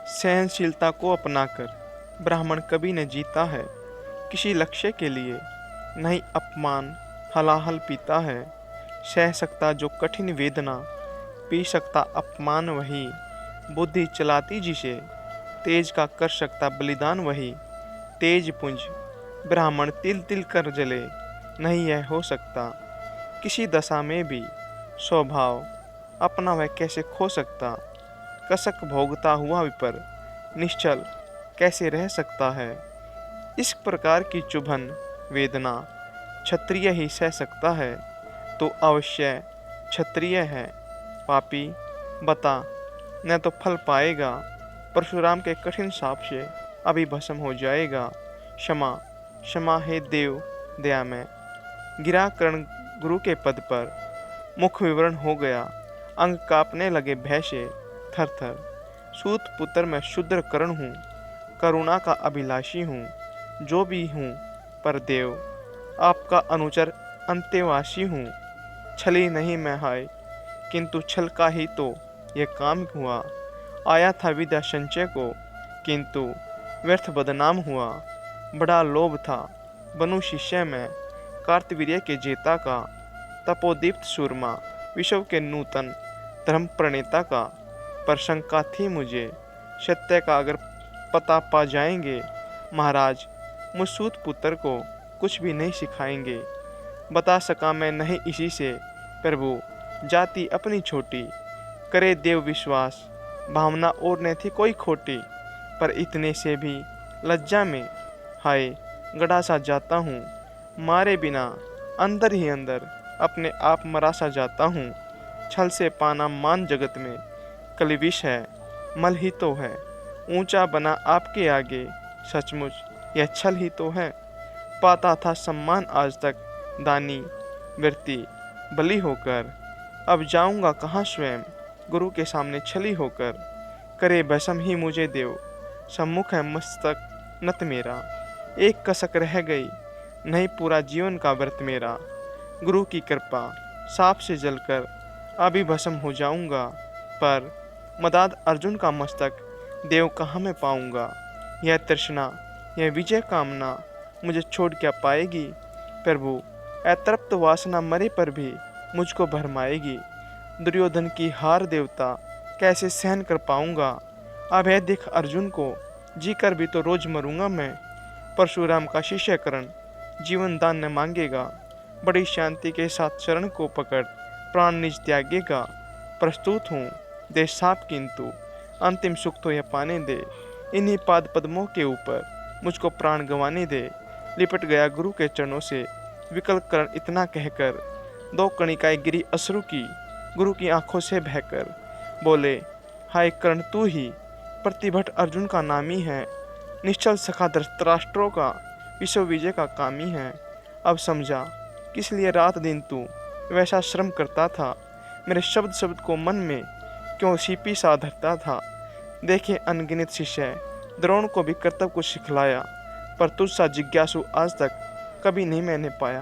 सहनशीलता को अपनाकर ब्राह्मण कभी न जीता है। किसी लक्ष्य के लिए नहीं अपमान हलाहल पीता है। सह सकता जो कठिन वेदना, पी सकता अपमान वही। बुद्धि चलाती जिसे तेज का कर सकता बलिदान वही। तेज पुंज ब्राह्मण तिल तिल कर जले, नहीं यह हो सकता। किसी दशा में भी स्वभाव अपना वह कैसे खो सकता। कसक भोगता हुआ विपर निश्चल कैसे रह सकता है। इस प्रकार की चुभन वेदना क्षत्रिय ही सह सकता है, तो अवश्य क्षत्रिय है। पापी बता न तो फल पाएगा, परशुराम के कठिन शाप से अभी भस्म हो जाएगा। क्षमा क्षमा हे देव दया में। गिरा कर्ण गुरु के पद पर, मुख विवरण हो गया, अंग कांपने लगे भय से थर थर। सूत पुत्र मैं शूद्र कर्ण हूँ, करुणा का अभिलाषी हूँ। जो भी हूँ पर देव आपका अनुचर अंत्यवासी हूँ। छली नहीं मैं हाय, किंतु छल का ही तो यह काम हुआ। आया था विद्या संचय को, किंतु व्यर्थ बदनाम हुआ। बड़ा लोभ था बनूं शिष्य में, कार्तवीर्य के जेता का। तपोदीप्त सूरमा विश्व के नूतन धर्म प्रणेता का। पर शंका थी मुझे सत्य का अगर पता पा जाएंगे, महाराज मुझ सूत पुत्र को कुछ भी नहीं सिखाएंगे। बता सका मैं नहीं इसी से प्रभु, जाति अपनी छोटी। करे देव विश्वास भावना और न थी कोई खोटी। पर इतने से भी लज्जा में हाय गड़ा सा जाता हूँ। मारे बिना अंदर ही अंदर अपने आप मरा सा जाता हूँ। छल से पाना मान जगत में कलिविष है, मल ही तो है। ऊंचा बना आपके आगे, सचमुच यह छल ही तो है। पाता था सम्मान आज तक दानी वृत्ति बलि होकर। अब जाऊंगा कहाँ स्वयं गुरु के सामने छली होकर। करे भस्म ही मुझे देव, सम्मुख है मस्तक नत मेरा। एक कसक रह गई नहीं पूरा जीवन का व्रत मेरा। गुरु की कृपा साप से जलकर अभी भस्म हो जाऊंगा। पर मदाद अर्जुन का मस्तक देव कहाँ मैं पाऊंगा। यह तृष्णा यह विजय कामना मुझे छोड़ क्या पाएगी। प्रभु अतृप्त वासना मरे पर भी मुझको भरमाएगी। दुर्योधन की हार देवता कैसे सहन कर पाऊंगा। अब है देख अर्जुन को, जी कर भी तो रोज मरूंगा मैं। परशुराम का शिष्य कर्ण जीवन दान न मांगेगा। बड़ी शांति के साथ शरण को पकड़ प्राण निज त्यागेगा। प्रस्तुत हूँ दे साप, किंतु अंतिम सुख तो यह पाने दे। इन्हीं पाद पद्मों के ऊपर मुझको प्राण गंवाने दे। लिपट गया गुरु के चरणों से विकल कर्ण इतना कहकर। दो कणिकाएं गिरी अश्रु की गुरु की आंखों से बहकर। बोले हाय कर्ण तू ही प्रतिभट अर्जुन का नामी है। निश्चल सखा धृतराष्ट्रों का विश्व विजय का कामी है। अब समझा किस लिए रात दिन तू वैसा श्रम करता था। मेरे शब्द शब्द को मन में क्यों सीपी सा धरता था। देखे अनगिनत शिष्य द्रोण को भी कर्तव्य को सिखलाया, पर तुझ सा जिज्ञासु आज तक कभी नहीं मैंने पाया।